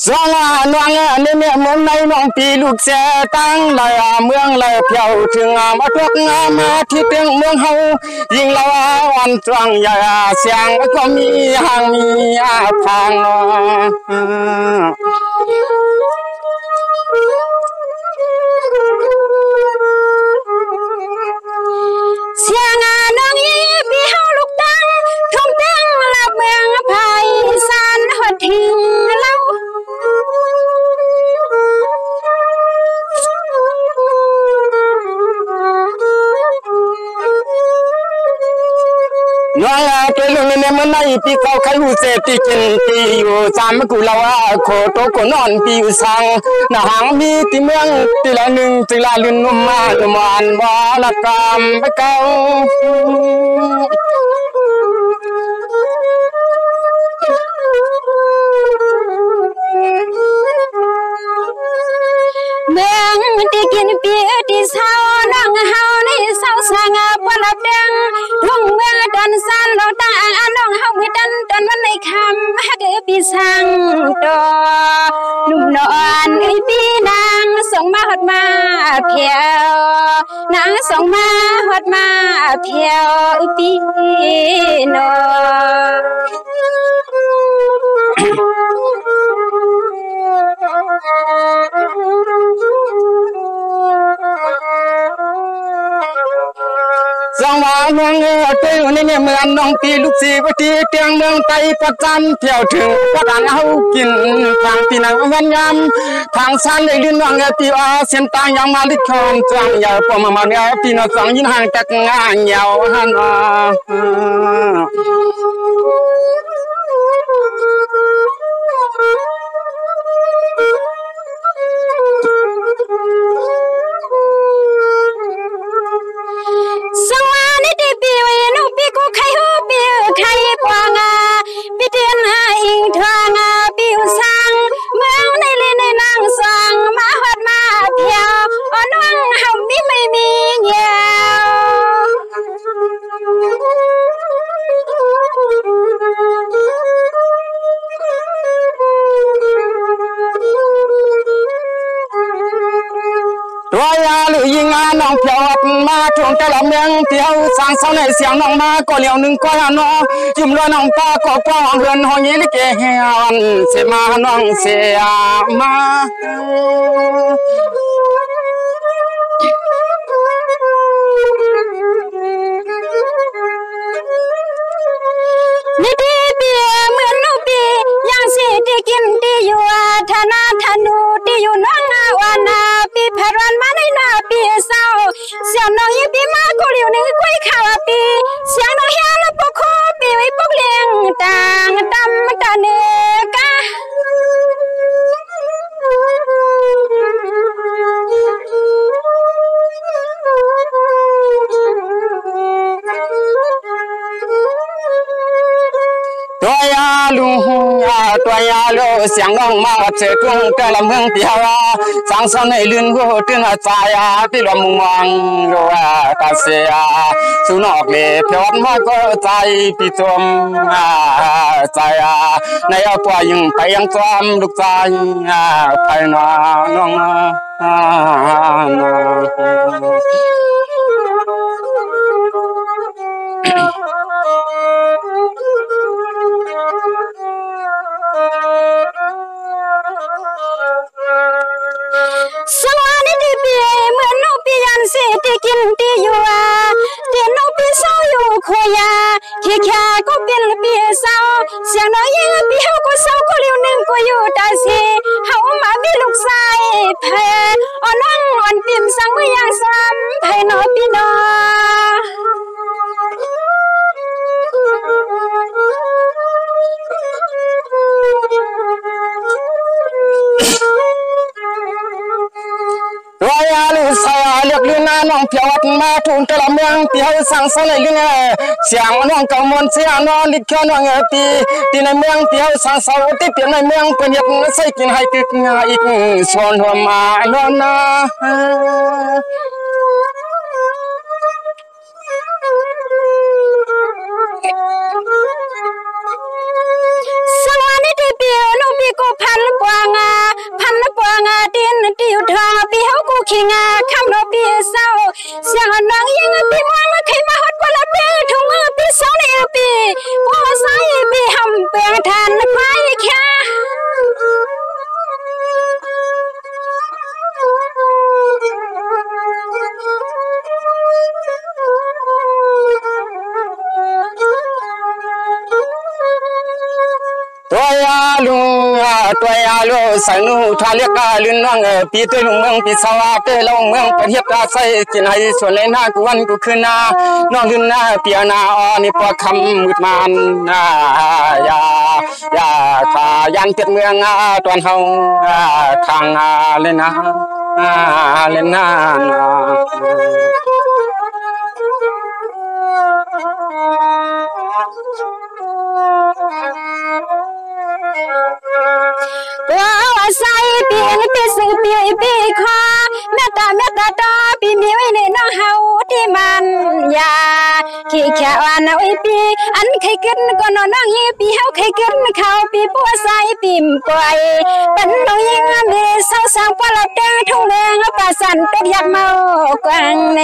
สองน้องนี่เมืองในน้องปีลูกแสตั้งเลยเมืองเลยเพียวถึงมาทุกมาที่เตียงเมืองเฮายิ่งเราวันตรังใหญ่เสียงก็มีห่างมีทางเสียงน้องยี่ปีเฮาลูกตั้งทุ่งตั้งลับเมืองไพศาลหดทิ้งเล่าน้องเป็นลุงเนี่ยมันในปีเก่าใครหูเสพที่กินปีอยู่สามกุลาวาโคโตโกนอนปีอยู่สังนาหางมีที่เมืองที่ละหนึ่งที่ละลุนนุ่มมานุ่มอันวาละกามไปเก่าเมืองที่กินปีที่เศร้าน้องเฮาในเศร้าสางปลับดังทุ่งเมืองตอนสั้นเราตั้งน้องเฮาไม่ดันตอนวันในคำฮักปีสังดอนุ่มนอนปีนางส่งมาหดมาเพียวนางส่งมาหดมาเพียวปีนอสองว่าน้องเป็นอยู่ในเมืองน้องปีลูกศิษย์ที่เตียงเมืองไตประจันเที่ยวถึงประดานเฮากินทางปีนังวันยามทางสันเลยลื่นน้องปีว่าเสียนตางยังมาลิคอนจังยาวปมาเนี่ยปีน้องสองยินห่างจากงานยาวหันสวานิติปีเวนุปีกูใครหูปีใครปวงปีเดือนอิงทวงปีอุสังเมืองในเลนในนางสังมาหดมาเพียวอ่อนวังเฮามีไม่มีเงียวรอยาหรือยิงน้องเพียวมาทวงแต่ละเมืองเที่ยวสร้างเสาในเสียงน้องมาก็เหลียวหนึ่งก็น้องยิ้มรอยน้องตาก็กว้างเรือนห้องนี้ลิเกเฮียนเสียมาน้องเสียมานิติปีเหมือนนูปียังสิที่กินที่อยู่ธนาธนูที่อยู่น้องวานาปีพรวันมาในนาปีเศร้าเสียงน้องยี่ปีมากูเหลียวหนึ่งกุ้ยข่าวปีเสียงน้องเฮียแล้วปกคปีไว้ปกเลี้ยงต่างดำตาเนกะตัวยาลุงตัวยาลูเสียงน้องมาเจอทุ่งแต่ละเมืองเปียวสร้างสรรค์ในลื่นหัวตึงใจพี่ลมมองรัวตาเสียสุนอกเลยเพียวมาก็ใจพี่จมใจในเอาตัวยังไปยังจอมลูกใจไปน้องสวานิติปีเหมือนนูปียันสิที่กินที่อยู่เตียนนูปีเศร้าอยู่โคยาขี้แค่ก็เป็นปีเศร้าเสียงน้อยยังปีเฮาก็เศร้าก็เลี้ยวหนึ่งก็อยู่ตาสีเฮามามีลูกชายแพ้อ่อนน้องอ่อนปิ่มสังมือยางซ้ำไผ่นอปีนอรอยาลูสายเลือกลื่นน้องเพียวมาทุนแต่ละเมืองเปียวสั่งสอนในลื่นเสียงน้องกำมลเสียงน้องลิขิตน้องปีที่ในเมืองเปียวสั่งสอนที่เปียในเมืองเป็นยักษ์ใส่กินให้กินอีกส่วนหัวมาล้น ชิงคำโนปีเศร้าเสียงน้องยังปีมองใครมาฮอดบ่ละเป้ทุ่งปีสองในปีบ่ใส่ปีหำเปียงทานควายแค่ตัวยาลุสังนูทาเลียกาลุนน้องปีเตลุงเมืองปีสาวาเตลงเมืองประเทศกาใส่กินให้ส่วนในหน้ากูวันกูคืนนาน้องลุนนาเปียนาออนี่ปอคำมืดมันยาทายันเปียเมืองตอนเฮาทางเล่นนะเล่นนะว่าใส่ปีนปีสือปีคอแม่ตาตาปีมีไว้ในน้องเฮาที่มันยาขี้แค่ว่าน้อยปีอันใครกินก็นอนน้องยี่ปีเฮาใครกินข้าวปีปัวใส่ปีมปล่อยเป็นน้องยิงมีเศร้าสางปลับเดินทุ่งแดงป่าสันตกอยากเมากวางใน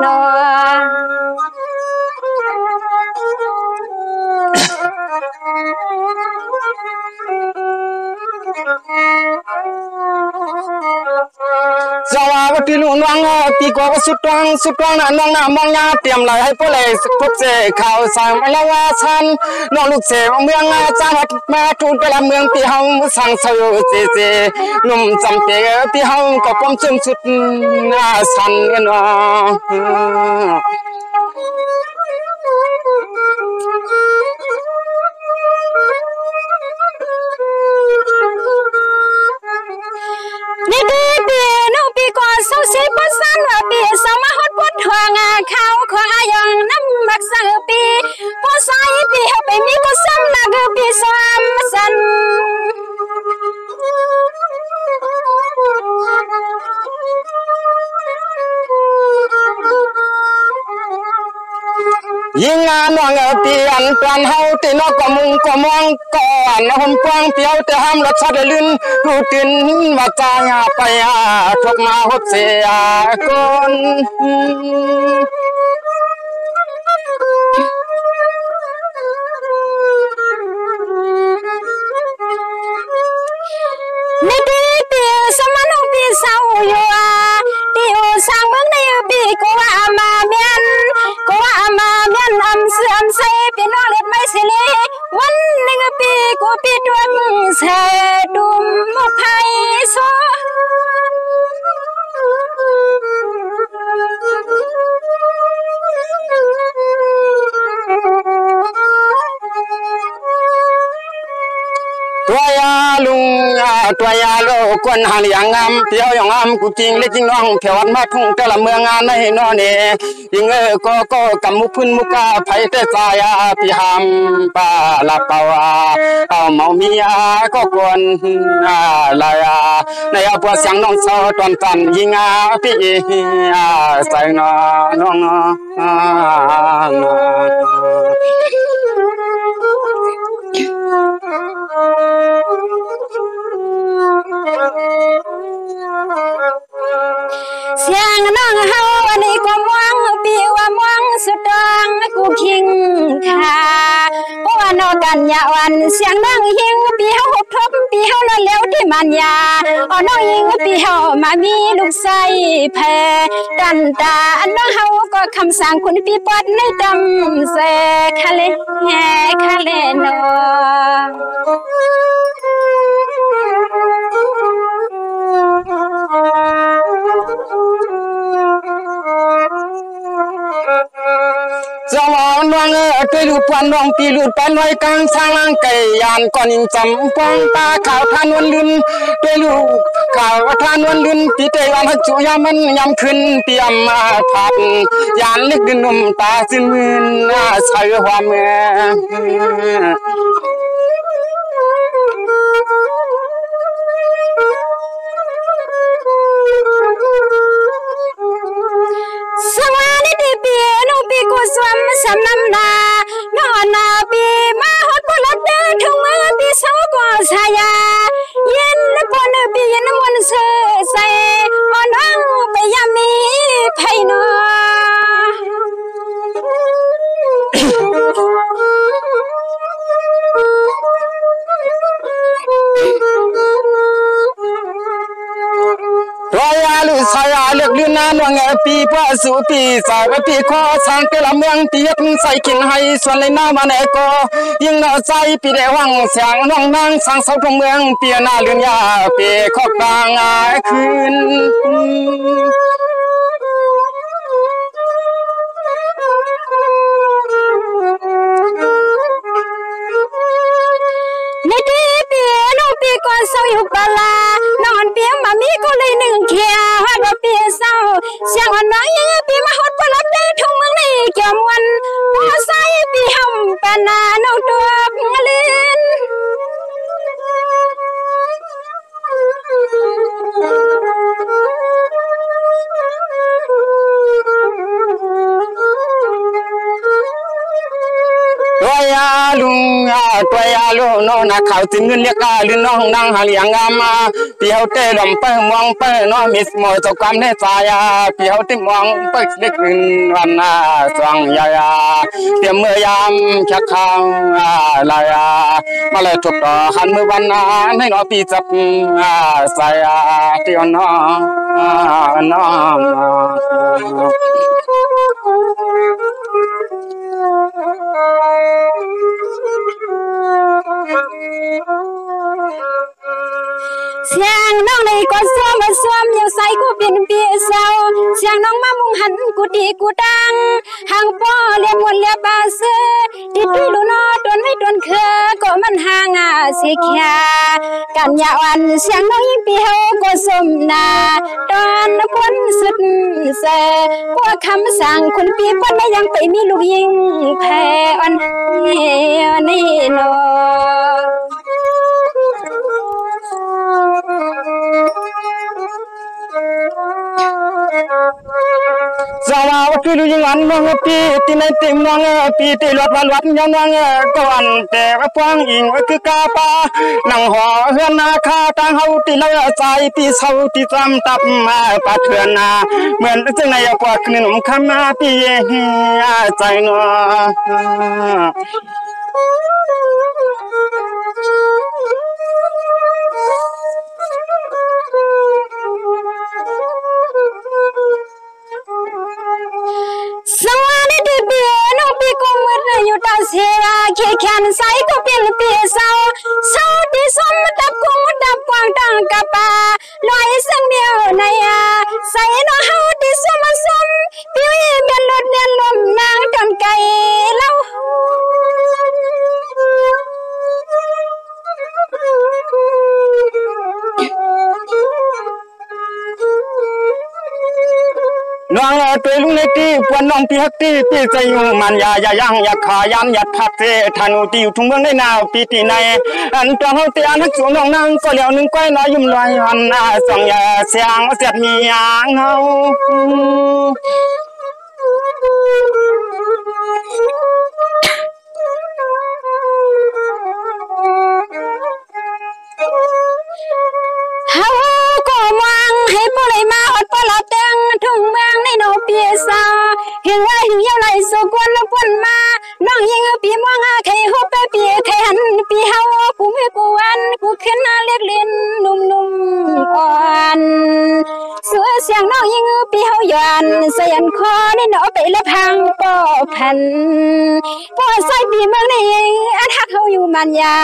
นอสวาวตีลุนวังตีกว่าสุดตวงน่ะน้องน่ะมองยาเตรียมไหลให้พวกเลยพบเจข่าวสารแล้วว่าฉันน้องลูกเสวเมืองจังหวัดมาทูลไปละเมืองปีเฮาสั่งเสยเจนุ่มจำเปปีเฮาก็ป้อมจุ่มสุดสันกันว่านี่ปีน้องปีก่อนเศร้าเสียปัสสันว่าปีสมาฮอดปวดทองเขาขอายองน้ำมักสังปีพอใส่ปีเฮาไปมีก็ซ้ำนักปีสามสันยิงน้องเปียนตอนเฮาตีนอกก็มุงก็มองก่อนหุ่นกว้างเปียวแต่ห้ามรสชาติลื่นรูตินมาจางไปทบมาหดเสียคนนี่ปีสมานุปีเศร้าอยู่ตีโอสังเมืองในปีก็ว่ามาเมียนอำเสื่อมใส่ปีน้องเล็ดไม่สิเลวันหนึ่งปีกูปีดวงเสดุมมุกไผ่โซตัวยาลุกวนหันอย่างงามเปียวอย่างงามกูจริงเล็กจริงน้องเพียวมาทุ่งแต่ละเมืองงานในนอนี่ยิงก็กำมุพื้นมุกาไผแต่ใจพี่หำปาลาเปาเอาเมามีก็กวนลายในปัวเสียงน้องเศร้าตอนจันยิงพี่ใส่น้องเสียงน้องเฮาอันนี้ก็มองปีว่ามองสุดดังกูคิงค่ะเพราะว่านอกันยาวันเสียงน้องยิงปีเฮาหกทบปีเฮานั่นแล้วที่มันยาน้องยิงปีเฮามามีลูกใส่แพดันตาน้องเฮาก็คำสั่งคุณปีปอดในดำเสคาเลนอสวาวน้องตัวลูกปวนน้องปีลูกปันไว้กลางสร้างร่างไก่ยานก่อนยิงจำปองตาขาวทานวันลื่นตัวลูกขาวทานวันลื่นปีเตวันหัจุยามันยำขึ้นเปียมมาทับยานเล็กดินนุ่มตาสิ้นมืนใส่ความแม่สวัสดีปีน้องปีกูสวมสำน้ำนาน้องนาปีมาฮอดบุรุษเดินถึงมือปีสาวก็สายาเย็นปนปีเย็นวันเสือใส่ ลือนาหน่วงปีพ่อสู่ปีสาวปีข้อสร้างแต่ละเมืองปีใส่กินให้ส่วนในหน้ามาแนก็ยิ่งนอใจปีได้วังเสียงน้องนางสร้างเสาตรงเมืองเปียหน้าเลือนยาปีขอบกลางคืนนี่ดีเปียน้องปีก่อนเศร้าอยู่ปลานอนเปียมามีก็เลยหนึ่งเขียก็เปียเศร้าเสียงอ่อนน้อยยังปีมาหดปลับได้ทุ่งเมืองนี่เกี่ยววันว่าใส่ปีหำปานาน้องตัวเล่นตัวยาลุงตัวยาลุงน้องนักข่าวถึงเงินเรียกลือน้องนางหาเลี้ยงมาเปียวเตะลมเปิ้มองเปิ้น้องมิสมอยตกความในใจเปียวติมองเปิ้เล็กขึ้นวันสว่างยาเตรียมมือยามชักข้างลายมาเลยถูกต่อหันมือวันให้น้องปีจับใส่เตียวน้องเสียงน้องในก็ซ้อมยังใส่กูเป็นเปียเศร้าเสียงน้องมามุงหันกูดีกูดังห่างป้อเลียบวนเลียบาเสือติดด้วยลูนอตวนไม่ตวนเคอก็มันห่างสิแค่กันยาวันเสียงน้องยิ่งเปียวก็สมนาตอนพ้นสุดเสพวกคำสั่งคุณปีพ้นไม่ยังไปมีลูกยิงแพ้อ่อนนี่โนสาวคือลุยงานน้องปีตีในติมน้องปีตีหลอดวันยังน้องก่อนแต่ว่าพวงอิงคือกาปานั่งหอเฮือนนาคาตางเฮาตีเราใจปีเศร้าตีจำตับมาปาเถื่อนนาเหมือนจังในพวกขนมคำมาปีใจเนาะสวัสดีเบียน้องปีกงมืออยู่ตาเสียเขียนแขนใส่ก็เป็นเปียเศร้าที่สมดับกงดับกวางตังกะปาลอยสังเดียวในใส่น้องเฮาที่สมปิ้วเมียนลดเนียนลมนางกันไก่เล่าน้องตัวลุงในตีปวนน้องปีฮักตีปีใจอยู่มันอย่ายังอย่าขายันอย่าพัดเตธนูตีอยู่ทุ่งเมืองได้นาวปีตีในอันตัวเฮาเตียนทักสูงน้องนางก็เหลียวหนึ่งก้อยน้อยยุ่มลอยอันสองอย่าเสียงเสียดมียางเฮาเฮาก็มองให้ปลายมาอดปลาเต็งทุ่งเมืองในโนเปียซาเห็นว่าหิวเยาไหลสุกวนปนมาน้องยิงปีมองใครฮุบไปปีใครหันปีเฮากูไม่กูวันกูขึ้นเล็กเล่นนุ่มอ่อนสวยเสียงน้องยิงปีเฮาหยวนเสียนคอนี่หนอไปและพังปอพันปอใส่ปีเมืองนี่อันฮักเฮาอยู่มันยา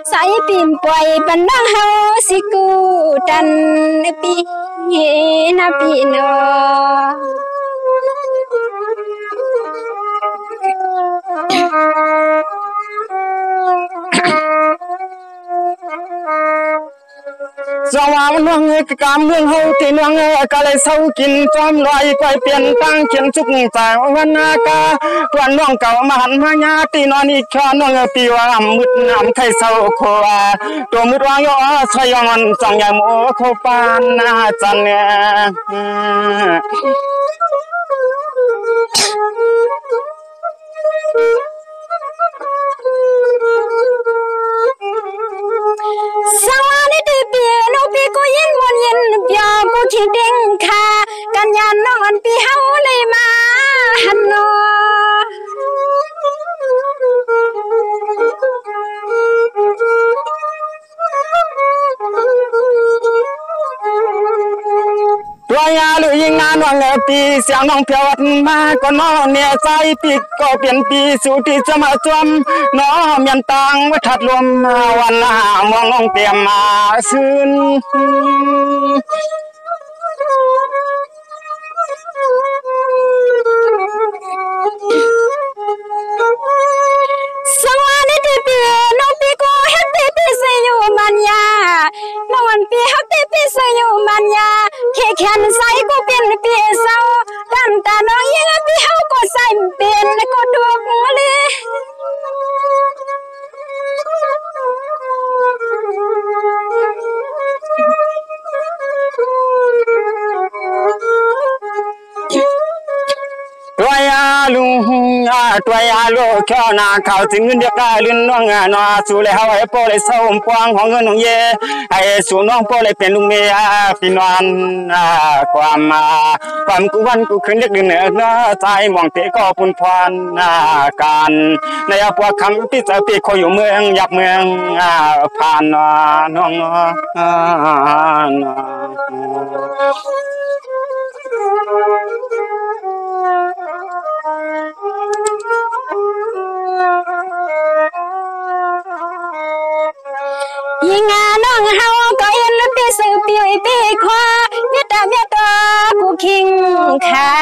ใส่ปีมปล่อยปันน้องเฮาสิกูดันปีนาปีโนสวามันน้องกามเมืองเฮาตีน้องก็เลยเศร้ากินจอมลอยไปเปลี่ยนตั้งเขียนจุกแต่วันนากาตัวน้องเก่ามาหันมาญาตีนอนอีกชอน้องปีว่ามุดน้ำไข่เศร้าโคตัวมุดว่างย่อชยอนจังใหญ่โมโคปานนาจันเนี่ยสวัสดีเบียน้องปีก็ยินวนยินเบียกูคิดเด้งค่ะกันยานน้องอันปีเฮาเลยมาหันนอตัวยาลุยงานว เงปีเสียงน้องเพียวมาก็น้อเนี่ยใจปีก็เปลี่ยนปีสู่ที่จะมาจมน้อเมียนตังวัดรวมวันหน้ามองน้องเตรียมมาซื้นสังวานิติปีน้องปีกูเฮ็ดปีปีเสยอยู่มันยาน้องวันปีฮักปีปีเสยอยู่มันยาแค่แขนใส่กูเป็นปีเศร้าดันตาน้องยังปีเฮาก็ใส่เป็นก็ดวกเลยตัวยาลุงตัวยาลูกแค่นาข่าวถึงเงินเดียกาลินน้องนอสู่เลยเฮาไอ้โปเลยเศร้าปวงของเงินน้องเย่ไอ้สู่น้องโปเลยเป็นลุงเมียพี่นวลความกูวันกูขึ้นเล็กเหนือใจมองเตะก็ปุ่นพรกันในพวกคำที่จะปีคอยอยู่เมืองยับเมืองผ่านน้องยิงน้องเฮาก็เอ็นปีสือปีปีควาเมียตากูคิงค่ะ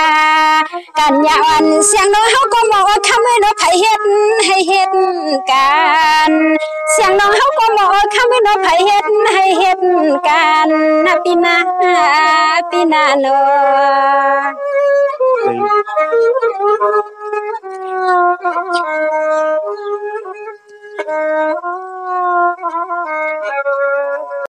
กันยาวันเสียงน้องเฮาก็บอกว่าคำให้น้องไผเฮ็ดให้เฮ็ดกันเสียงน้องเฮาก็บอกว่าคำให้น้องไผเฮ็ดให้เฮ็ดกันนะปีนาโน